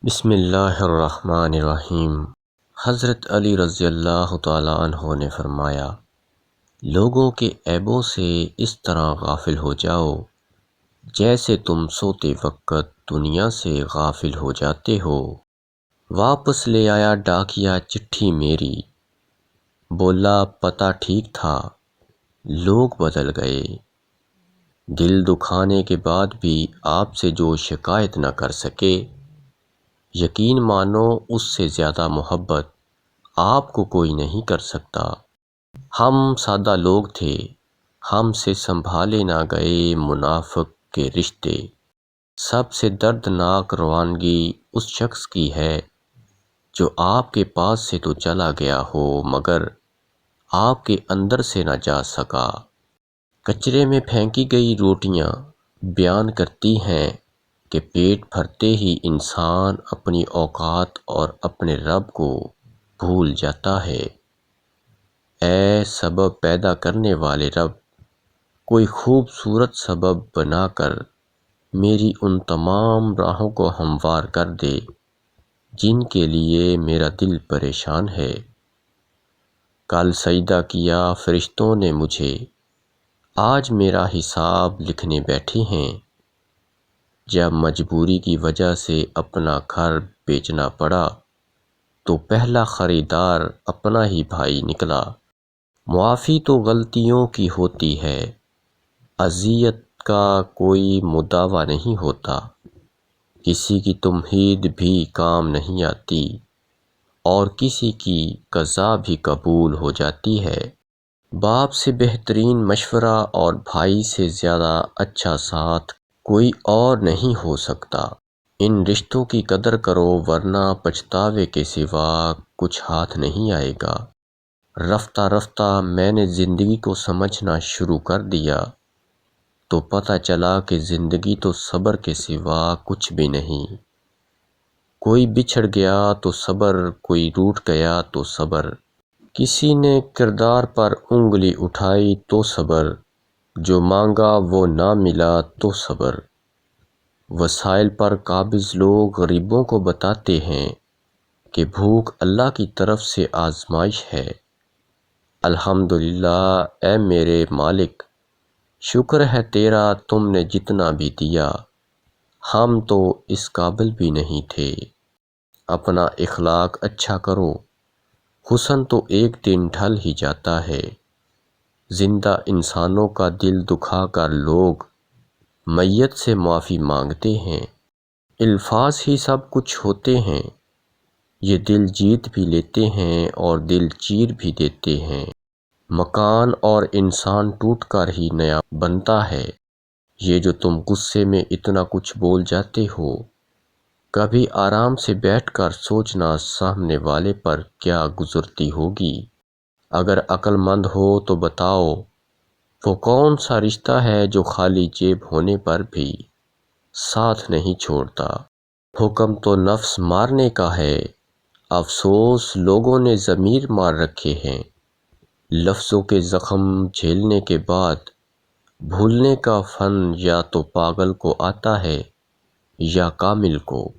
بسم اللہ الرحمن الرحیم۔ حضرت علی رضی اللہ تعالیٰ عنہ نے فرمایا، لوگوں کے عیبوں سے اس طرح غافل ہو جاؤ جیسے تم سوتے وقت دنیا سے غافل ہو جاتے ہو۔ واپس لے آیا ڈاکیا چٹھی میری، بولا پتہ ٹھیک تھا، لوگ بدل گئے۔ دل دکھانے کے بعد بھی آپ سے جو شکایت نہ کر سکے، یقین مانو اس سے زیادہ محبت آپ کو کوئی نہیں کر سکتا۔ ہم سادہ لوگ تھے، ہم سے سنبھالے نہ گئے منافق کے رشتے۔ سب سے دردناک روانگی اس شخص کی ہے جو آپ کے پاس سے تو چلا گیا ہو مگر آپ کے اندر سے نہ جا سکا۔ کچرے میں پھینکی گئی روٹیاں بیان کرتی ہیں کہ پیٹ بھرتے ہی انسان اپنی اوقات اور اپنے رب کو بھول جاتا ہے۔ اے سبب پیدا کرنے والے رب، کوئی خوبصورت سبب بنا کر میری ان تمام راہوں کو ہموار کر دے جن کے لیے میرا دل پریشان ہے۔ کل سجدہ کیا فرشتوں نے مجھے، آج میرا حساب لکھنے بیٹھے ہیں۔ جب مجبوری کی وجہ سے اپنا گھر بیچنا پڑا تو پہلا خریدار اپنا ہی بھائی نکلا۔ معافی تو غلطیوں کی ہوتی ہے، اذیت کا کوئی مداوع نہیں ہوتا۔ کسی کی تمہید بھی کام نہیں آتی اور کسی کی قضا بھی قبول ہو جاتی ہے۔ باپ سے بہترین مشورہ اور بھائی سے زیادہ اچھا ساتھ کوئی اور نہیں ہو سکتا۔ ان رشتوں کی قدر کرو ورنہ پچھتاوے کے سوا کچھ ہاتھ نہیں آئے گا۔ رفتہ رفتہ میں نے زندگی کو سمجھنا شروع کر دیا تو پتہ چلا کہ زندگی تو صبر کے سوا کچھ بھی نہیں۔ کوئی بچھڑ گیا تو صبر، کوئی روٹھ گیا تو صبر، کسی نے کردار پر انگلی اٹھائی تو صبر، جو مانگا وہ نہ ملا تو صبر۔ وسائل پر قابض لوگ غریبوں کو بتاتے ہیں کہ بھوک اللہ کی طرف سے آزمائش ہے۔ الحمدللہ اے میرے مالک، شکر ہے تیرا تم نے جتنا بھی دیا، ہم تو اس قابل بھی نہیں تھے۔ اپنا اخلاق اچھا کرو، حسن تو ایک دن ڈھل ہی جاتا ہے۔ زندہ انسانوں کا دل دکھا کر لوگ میت سے معافی مانگتے ہیں۔ الفاظ ہی سب کچھ ہوتے ہیں، یہ دل جیت بھی لیتے ہیں اور دل چیر بھی دیتے ہیں۔ مکان اور انسان ٹوٹ کر ہی نیا بنتا ہے۔ یہ جو تم غصے میں اتنا کچھ بول جاتے ہو، کبھی آرام سے بیٹھ کر سوچنا سامنے والے پر کیا گزرتی ہوگی۔ اگر عقل مند ہو تو بتاؤ وہ کون سا رشتہ ہے جو خالی جیب ہونے پر بھی ساتھ نہیں چھوڑتا۔ حکم تو نفس مارنے کا ہے، افسوس لوگوں نے ضمیر مار رکھے ہیں۔ لفظوں کے زخم جھیلنے کے بعد بھولنے کا فن یا تو پاگل کو آتا ہے یا کامل کو۔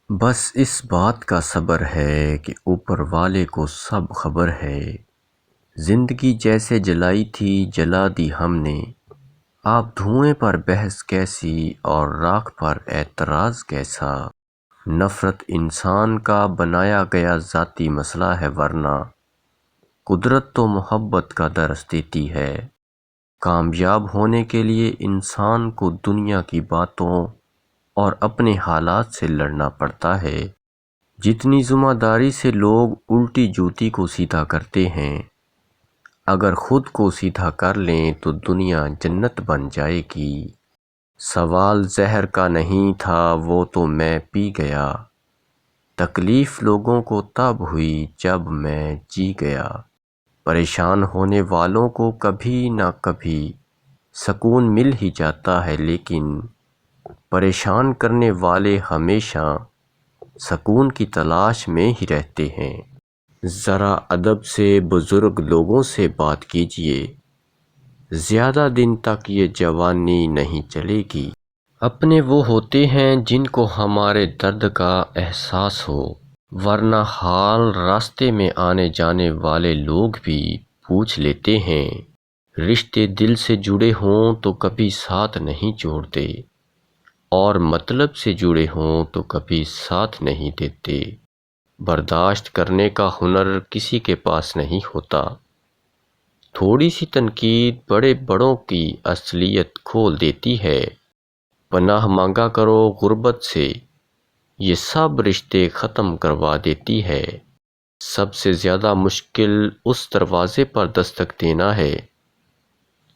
بس اس بات کا صبر ہے کہ اوپر والے کو سب خبر ہے۔ زندگی جیسے جلائی تھی جلا دی ہم نے، آپ دھوئیں پر بحث کیسی اور راکھ پر اعتراض کیسا۔ نفرت انسان کا بنایا گیا ذاتی مسئلہ ہے ورنہ قدرت تو محبت کا درس دیتی ہے۔ کامیاب ہونے کے لیے انسان کو دنیا کی باتوں اور اپنے حالات سے لڑنا پڑتا ہے۔ جتنی ذمہ داری سے لوگ الٹی جوتی کو سیدھا کرتے ہیں، اگر خود کو سیدھا کر لیں تو دنیا جنت بن جائے گی۔ سوال زہر کا نہیں تھا وہ تو میں پی گیا، تکلیف لوگوں کو تب ہوئی جب میں جی گیا۔ پریشان ہونے والوں کو کبھی نہ کبھی سکون مل ہی جاتا ہے لیکن پریشان کرنے والے ہمیشہ سکون کی تلاش میں ہی رہتے ہیں۔ ذرا ادب سے بزرگ لوگوں سے بات کیجیے، زیادہ دن تک یہ جوانی نہیں چلے گی۔ اپنے وہ ہوتے ہیں جن کو ہمارے درد کا احساس ہو، ورنہ حال راستے میں آنے جانے والے لوگ بھی پوچھ لیتے ہیں۔ رشتے دل سے جڑے ہوں تو کبھی ساتھ نہیں چھوڑتے، اور مطلب سے جڑے ہوں تو کبھی ساتھ نہیں دیتے۔ برداشت کرنے کا ہنر کسی کے پاس نہیں ہوتا۔ تھوڑی سی تنقید بڑے بڑوں کی اصلیت کھول دیتی ہے۔ پناہ مانگا کرو غربت سے، یہ سب رشتے ختم کروا دیتی ہے۔ سب سے زیادہ مشکل اس دروازے پر دستک دینا ہے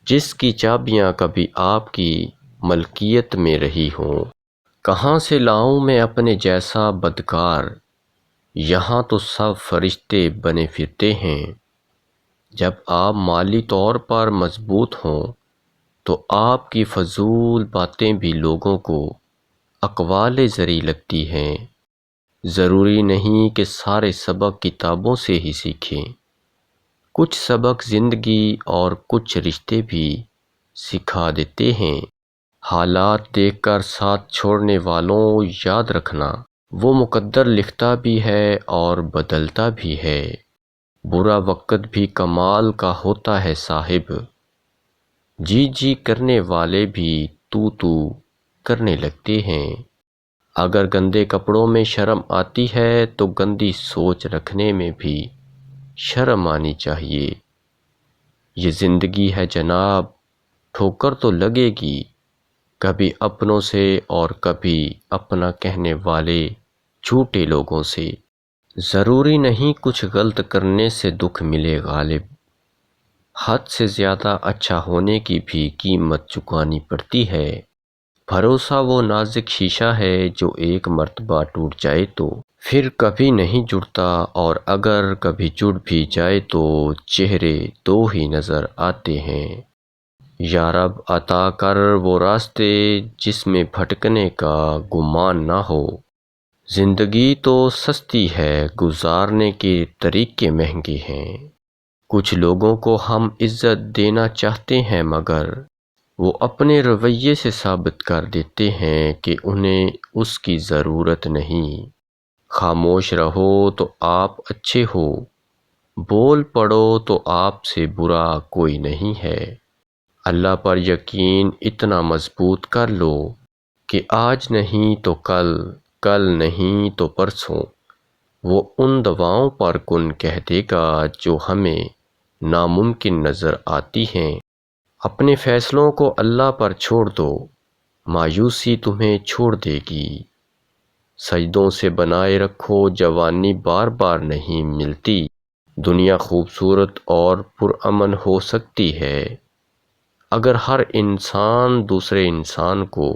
جس کی چابیاں کبھی آپ کی ملکیت میں رہی ہوں۔ کہاں سے لاؤں میں اپنے جیسا بدکار، یہاں تو سب فرشتے بنے پھرتے ہیں۔ جب آپ مالی طور پر مضبوط ہوں تو آپ کی فضول باتیں بھی لوگوں کو اقوال زری لگتی ہیں۔ ضروری نہیں کہ سارے سبق کتابوں سے ہی سیکھیں، کچھ سبق زندگی اور کچھ رشتے بھی سکھا دیتے ہیں۔ حالات دیکھ کر ساتھ چھوڑنے والوں یاد رکھنا، وہ مقدر لکھتا بھی ہے اور بدلتا بھی ہے۔ برا وقت بھی کمال کا ہوتا ہے صاحب، جی جی کرنے والے بھی تو کرنے لگتے ہیں۔ اگر گندے کپڑوں میں شرم آتی ہے تو گندی سوچ رکھنے میں بھی شرم آنی چاہیے۔ یہ زندگی ہے جناب، ٹھوکر تو لگے گی، کبھی اپنوں سے اور کبھی اپنا کہنے والے جھوٹے لوگوں سے۔ ضروری نہیں کچھ غلط کرنے سے دکھ ملے غالب، حد سے زیادہ اچھا ہونے کی بھی قیمت چکانی پڑتی ہے۔ بھروسہ وہ نازک شیشہ ہے جو ایک مرتبہ ٹوٹ جائے تو پھر کبھی نہیں جڑتا، اور اگر کبھی جڑ بھی جائے تو چہرے دو ہی نظر آتے ہیں۔ یا رب عطا کر وہ راستے جس میں بھٹکنے کا گمان نہ ہو۔ زندگی تو سستی ہے، گزارنے کے طریقے مہنگے ہیں۔ کچھ لوگوں کو ہم عزت دینا چاہتے ہیں مگر وہ اپنے رویے سے ثابت کر دیتے ہیں کہ انہیں اس کی ضرورت نہیں۔ خاموش رہو تو آپ اچھے ہو، بول پڑو تو آپ سے برا کوئی نہیں ہے۔ اللہ پر یقین اتنا مضبوط کر لو کہ آج نہیں تو کل، کل نہیں تو پرسوں، وہ ان دعاؤں پر کن کہہ دے گا جو ہمیں ناممکن نظر آتی ہیں۔ اپنے فیصلوں کو اللہ پر چھوڑ دو، مایوسی تمہیں چھوڑ دے گی۔ سجدوں سے بنائے رکھو، جوانی بار بار نہیں ملتی۔ دنیا خوبصورت اور پرامن ہو سکتی ہے اگر ہر انسان دوسرے انسان کو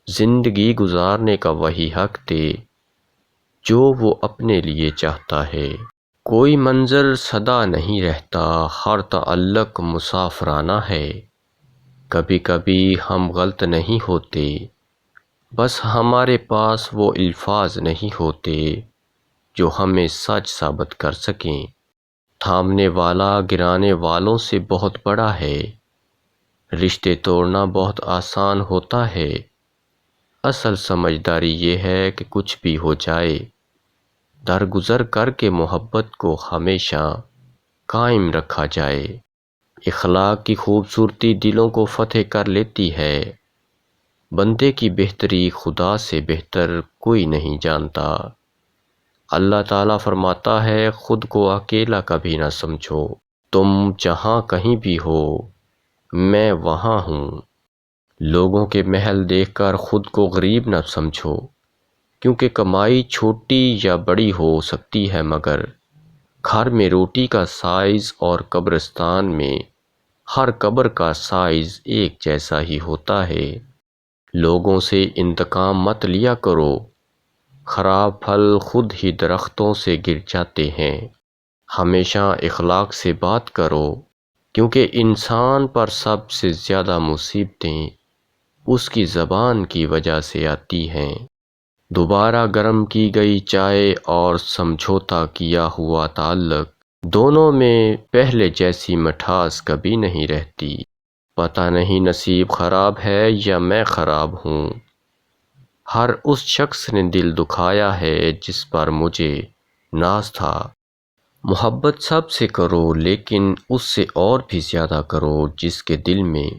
زندگی گزارنے کا وہی حق دے جو وہ اپنے لیے چاہتا ہے۔ کوئی منظر سدا نہیں رہتا، ہر تعلق مسافرانہ ہے۔ کبھی کبھی ہم غلط نہیں ہوتے، بس ہمارے پاس وہ الفاظ نہیں ہوتے جو ہمیں سچ ثابت کر سکیں۔ تھامنے والا گرانے والوں سے بہت بڑا ہے، رشتے توڑنا بہت آسان ہوتا ہے۔ اصل سمجھداری یہ ہے کہ کچھ بھی ہو جائے، درگزر کر کے محبت کو ہمیشہ قائم رکھا جائے۔ اخلاق کی خوبصورتی دلوں کو فتح کر لیتی ہے۔ بندے کی بہتری خدا سے بہتر کوئی نہیں جانتا۔ اللہ تعالیٰ فرماتا ہے خود کو اکیلا کبھی نہ سمجھو، تم جہاں کہیں بھی ہو میں وہاں ہوں۔ لوگوں کے محل دیکھ کر خود کو غریب نہ سمجھو، کیونکہ کمائی چھوٹی یا بڑی ہو سکتی ہے مگر گھر میں روٹی کا سائز اور قبرستان میں ہر قبر کا سائز ایک جیسا ہی ہوتا ہے۔ لوگوں سے انتقام مت لیا کرو، خراب پھل خود ہی درختوں سے گر جاتے ہیں۔ ہمیشہ اخلاق سے بات کرو، کیونکہ انسان پر سب سے زیادہ مصیبتیں اس کی زبان کی وجہ سے آتی ہیں۔ دوبارہ گرم کی گئی چائے اور سمجھوتا کیا ہوا تعلق، دونوں میں پہلے جیسی مٹھاس کبھی نہیں رہتی۔ پتہ نہیں نصیب خراب ہے یا میں خراب ہوں، ہر اس شخص نے دل دکھایا ہے جس پر مجھے ناز تھا۔ محبت سب سے کرو لیکن اس سے اور بھی زیادہ کرو جس کے دل میں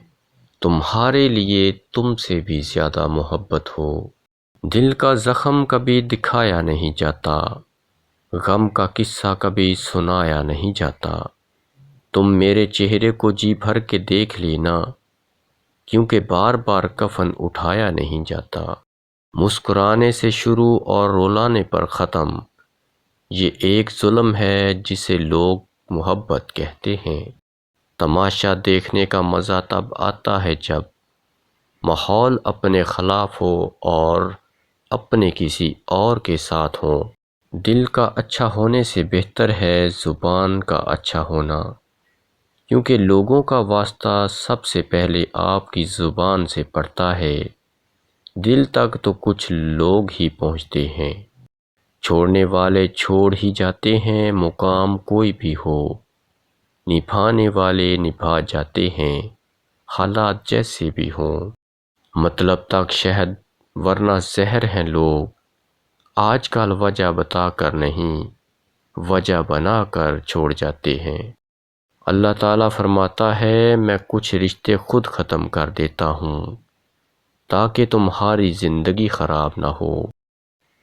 تمہارے لیے تم سے بھی زیادہ محبت ہو۔ دل کا زخم کبھی دکھایا نہیں جاتا، غم کا قصہ کبھی سنایا نہیں جاتا۔ تم میرے چہرے کو جی بھر کے دیکھ لینا، کیونکہ بار بار کفن اٹھایا نہیں جاتا۔ مسکرانے سے شروع اور رلانے پر ختم، یہ ایک ظلم ہے جسے لوگ محبت کہتے ہیں۔ تماشا دیکھنے کا مزہ تب آتا ہے جب ماحول اپنے خلاف ہو اور اپنے کسی اور کے ساتھ ہو۔ دل کا اچھا ہونے سے بہتر ہے زبان کا اچھا ہونا، کیونکہ لوگوں کا واسطہ سب سے پہلے آپ کی زبان سے پڑتا ہے۔ دل تک تو کچھ لوگ ہی پہنچتے ہیں، چھوڑنے والے چھوڑ ہی جاتے ہیں، مقام کوئی بھی ہو۔ نبھانے والے نبھا جاتے ہیں، حالات جیسے بھی ہوں۔ مطلب تک شہد ورنہ زہر ہیں لوگ، آج کل وجہ بتا کر نہیں، وجہ بنا کر چھوڑ جاتے ہیں۔ اللہ تعالیٰ فرماتا ہے میں کچھ رشتے خود ختم کر دیتا ہوں تاکہ تمہاری زندگی خراب نہ ہو۔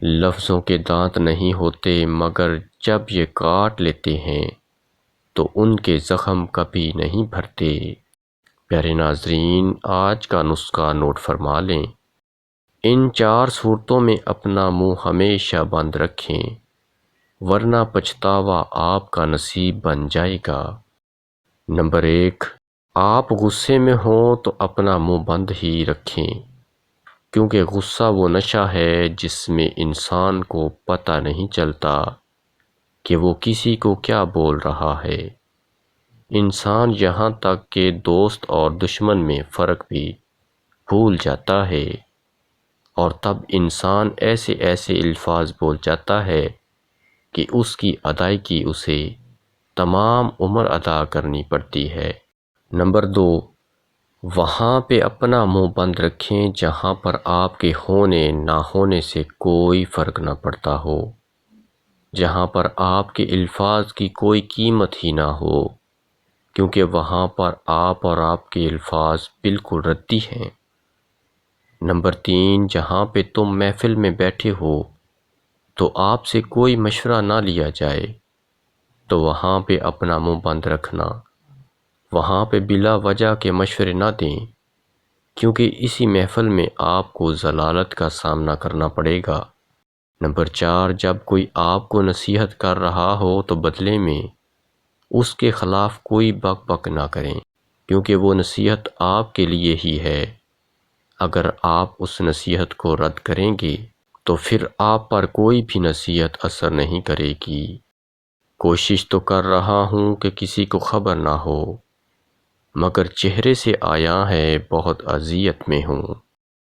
لفظوں کے دانت نہیں ہوتے مگر جب یہ کاٹ لیتے ہیں تو ان کے زخم کبھی نہیں بھرتے۔ پیارے ناظرین، آج کا نسخہ نوٹ فرما لیں۔ ان 4 صورتوں میں اپنا منہ ہمیشہ بند رکھیں، ورنہ پچھتاوا آپ کا نصیب بن جائے گا۔ نمبر 1، آپ غصے میں ہوں تو اپنا منہ بند ہی رکھیں، کیونکہ غصہ وہ نشہ ہے جس میں انسان کو پتہ نہیں چلتا کہ وہ کسی کو کیا بول رہا ہے۔ انسان یہاں تک کہ دوست اور دشمن میں فرق بھی بھول جاتا ہے، اور تب انسان ایسے ایسے الفاظ بول جاتا ہے کہ اس کی ادائیگی اسے تمام عمر ادا کرنی پڑتی ہے۔ نمبر 2، وہاں پہ اپنا منہ بند رکھیں جہاں پر آپ کے ہونے نہ ہونے سے کوئی فرق نہ پڑتا ہو، جہاں پر آپ کے الفاظ کی کوئی قیمت ہی نہ ہو، کیونکہ وہاں پر آپ اور آپ کے الفاظ بالکل ردی ہیں۔ نمبر 3، جہاں پہ تم محفل میں بیٹھے ہو تو آپ سے کوئی مشورہ نہ لیا جائے تو وہاں پہ اپنا منہ بند رکھنا، وہاں پہ بلا وجہ کے مشورے نہ دیں، کیونکہ اسی محفل میں آپ کو ضلالت کا سامنا کرنا پڑے گا۔ نمبر 4، جب کوئی آپ کو نصیحت کر رہا ہو تو بدلے میں اس کے خلاف کوئی بک بک نہ کریں، کیونکہ وہ نصیحت آپ کے لیے ہی ہے۔ اگر آپ اس نصیحت کو رد کریں گے تو پھر آپ پر کوئی بھی نصیحت اثر نہیں کرے گی۔ کوشش تو کر رہا ہوں کہ کسی کو خبر نہ ہو، مگر چہرے سے آیا ہے بہت اذیت میں ہوں۔